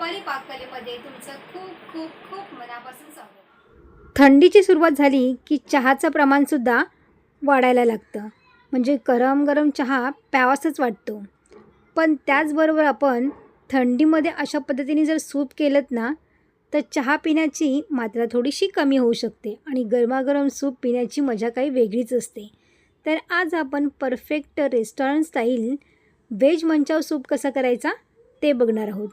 रुपाली पाककलेमध्ये तुमचं खूप खूप खूप मनापासून स्वागत। थंडीची सुरुवात झाली की चहाचं प्रमाणसुद्धा वाढायला लागतं, म्हणजे गरम गरम चहा प्यावासाच वाटतो। पण त्याचबरोबर आपण थंडीमध्ये अशा पद्धतीने जर सूप केलंत ना, तर चहा पिण्याची मात्रा थोडीशी कमी होऊ शकते आणि गरमागरम सूप पिण्याची मजा काही वेगळीच असते। तर आज आपण perfect restaurant style veg manchow soup कसा करायचा ते बघणार आहोत।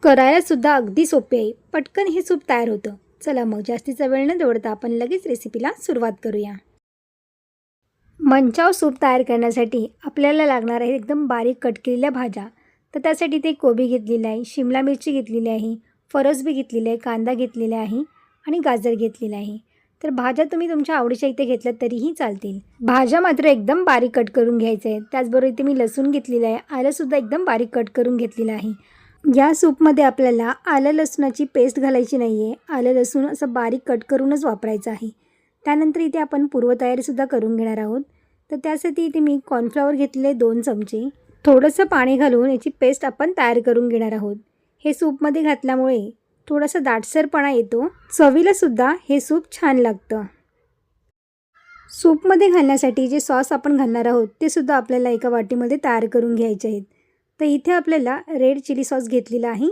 करायलासुद्धा अगदी सोपे आहे, पटकन हे सूप तयार होतं। चला मग जास्तीचा वेळ न दवडता आपण लगेच रेसिपीला सुरुवात करूया। मंचाव सूप तयार करण्यासाठी आपल्याला लागणार आहे एकदम बारीक कट केलेल्या भाज्या। तर त्यासाठी ते कोबी घेतलेली आहे, शिमला मिरची घेतलेली आहे, फरसबी घेतलेली आहे, कांदा घेतलेला आहे आणि गाजर घेतलेला आहे। तर भाज्या तुम्ही तुमच्या आवडीच्या इथे घेतल्यात तरीही चालतील। भाज्या मात्र एकदम बारीक कट करून घ्यायचे आहेत। त्याचबरोबर इथे मी लसूण घेतलेलं आहे, आलंसुद्धा एकदम बारीक कट करून घेतलेलं आहे। या सूपमध्ये आपल्याला आलं लसूणाची पेस्ट घालायची नाही आहे, आलं लसूण असं बारीक कट करूनच वापरायचं आहे। त्यानंतर इथे आपण पूर्वतयारीसुद्धा करून घेणार आहोत। तर त्यासाठी इथे मी कॉर्नफ्लॉवर घेतलेले 2 चमचे, थोडंसं पाणी घालून याची पेस्ट आपण तयार करून घेणार आहोत। हे सूपमध्ये घातल्यामुळे थोडासा दाटसरपणा येतो, चवीलासुद्धा हे सूप छान लागतं। सूपमध्ये घालण्यासाठी जे सॉस आपण घालणार आहोत ते सुद्धा आपल्याला एका वाटीमध्ये तयार करून घ्यायचे आहेत। तर इथे आपल्याला रेड चिली सॉस घेतलेला आहे,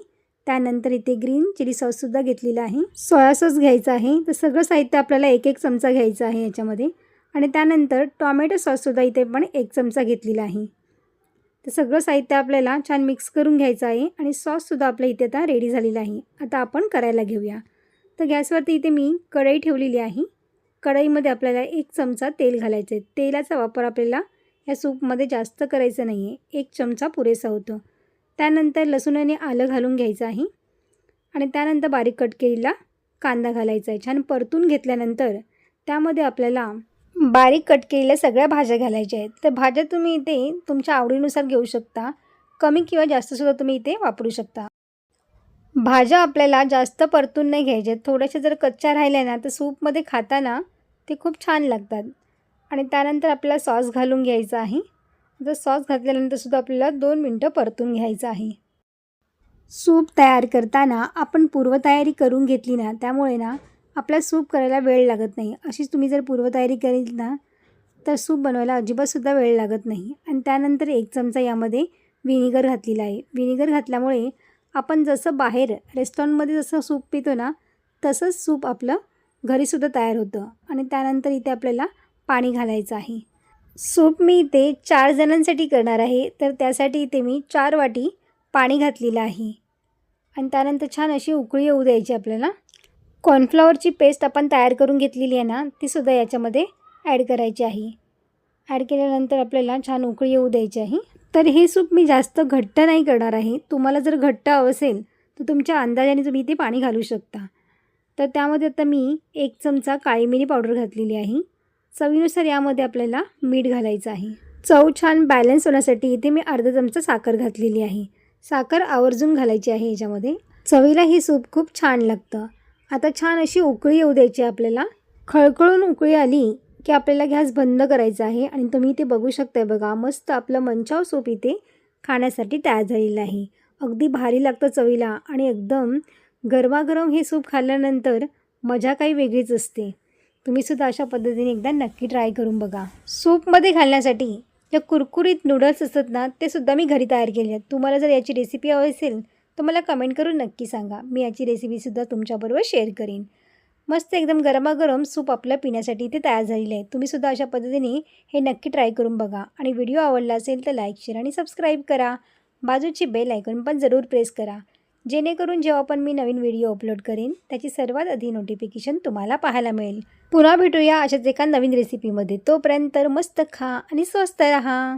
त्यानंतर इथे ग्रीन चिली सॉससुद्धा घेतलेला आहे, सोया सॉस घ्यायचा आहे। तर सगळं साहित्य आपल्याला एक एक चमचा घ्यायचं आहे याच्यामध्ये। आणि त्यानंतर टॉमॅटो सॉससुद्धा इथे पण 1 चमचा घेतलेला आहे। तर सगळं साहित्य आपल्याला छान मिक्स करून घ्यायचं आहे आणि सॉससुद्धा आपल्या इथे आता रेडी झालेला आहे। आता आपण करायला घेऊया। तर गॅसवरती इथे मी कढई ठेवलेली आहे। कढईमध्ये आपल्याला 1 चमचा तेल घालायचं आहे। तेलाचा वापर आपल्याला या सूपमध्ये जास्त करायचं नाही आहे, 1 चमचा पुरेसा होतो। त्यानंतर लसूण आणि आलं घालून घ्यायचं आहे आणि त्यानंतर बारीक कट केलेला कांदा घालायचा आहे। छान परतून घेतल्यानंतर त्यामध्ये आपल्याला बारीक कट केलेल्या सगळ्या भाज्या घालायच्या आहेत। तर भाज्या तुम्ही इथे तुमच्या आवडीनुसार घेऊ शकता, कमी किंवा जास्तसुद्धा तुम्ही इथे वापरू शकता। भाज्या आपल्याला जास्त परतून नाही घ्यायच्या, थोड्याशा जर कच्च्या राहिल्या ना तर सूपमध्ये खाताना ते खूप छान लागतात। आणि त्यानंतर आपल्याला सॉस घालून घ्यायचा आहे। जर सॉस घातल्यानंतरसुद्धा आपल्याला 2 मिनटं परतून घ्यायचं आहे। सूप तयार करताना आपण पूर्वतयारी करून घेतली ना, त्यामुळे ना आपला सूप करायला वेळ लागत नाही। अशीच तुम्ही जर पूर्वतयारी केली ना तर सूप बनवायला अजिबातसुद्धा वेळ लागत नाही। आणि त्यानंतर 1 चमचा यामध्ये व्हिनेगर घातलेला आहे। व्हिनेगर घातल्यामुळे आपण जसं बाहेर रेस्टॉरंटमध्ये जसं सूप पितो ना तसंच सूप आपलं घरीसुद्धा तयार होतं। आणि त्यानंतर इथे आपल्याला पाणी घालायचं आहे। सूप मी इथे 4 जणांसाठी करणार आहे, तर त्यासाठी इथे मी 4 वाटी पाणी घातलेलं आहे। आणि त्यानंतर छान अशी उकळी येऊ द्यायची आपल्याला। कॉर्नफ्लॉवरची पेस्ट आपण तयार करून घेतलेली आहे ना, तीसुद्धा याच्यामध्ये ॲड करायची आहे। ॲड केल्यानंतर आपल्याला छान उकळी येऊ द्यायची आहे। तर हे सूप मी जास्त घट्ट नाही करणार आहे, तुम्हाला जर घट्ट हवं असेल तर तुमच्या अंदाजाने तुम्ही इथे पाणी घालू शकता। तर त्यामध्ये आता मी 1 चमचा काळी मिरी पावडर घातलेली आहे। चवीनुसार यामध्ये आपल्याला मीठ घालायचं आहे। चव छान बॅलन्स होण्यासाठी इथे मी अर्धा चमचा साखर घातलेली आहे। साखर आवर्जून घालायची आहे याच्यामध्ये, चवीला हे सूप खूप छान लागतं। आता छान अशी उकळी येऊ द्यायची आपल्याला। खळखळून उकळी आली की आपल्याला गॅस बंद करायचा आहे आणि तुम्ही इथे बघू शकताय बघा, मस्त आपलं मंचाव सूप इथे खाण्यासाठी तयार झालेलं आहे। अगदी भारी लागतं चवीला आणि एकदम गरमागरम हे सूप खाल्ल्यानंतर मजा काही वेगळीच असते। तुम्हीसुद्धा अशा पद्धतीने एकदा नक्की ट्राय करून बघा। सूपमध्ये घालण्यासाठी ज्या कुरकुरीत नूडल्स असतात ना, ते सुद्धा मी घरी तयार केले आहेत। तुम्हाला जर याची रेसिपी हवी असेल तर मला कमेंट करून नक्की सांगा, मी याची रेसिपीसुद्धा तुमच्याबरोबर शेअर करीन। मस्त एकदम गरमागरम सूप आपल्या पिण्यासाठी इथे तयार झालेलं आहे। तुम्हीसुद्धा अशा पद्धतीने हे नक्की ट्राय करून बघा। आणि व्हिडिओ आवडला असेल तर लाईक, शेअर आणि सबस्क्राईब करा। बाजूची बेल आयकॉन पण जरूर प्रेस करा, जेणेकरून जेव्हा पण मी नवीन व्हिडिओ अपलोड करेन त्याची सर्वात आधी नोटिफिकेशन तुम्हाला पाहायला मिळेल। पुन्हा भेटूया अशाच एका नवीन रेसिपीमध्ये। तोपर्यंत मस्त खा आणि स्वस्त राहा।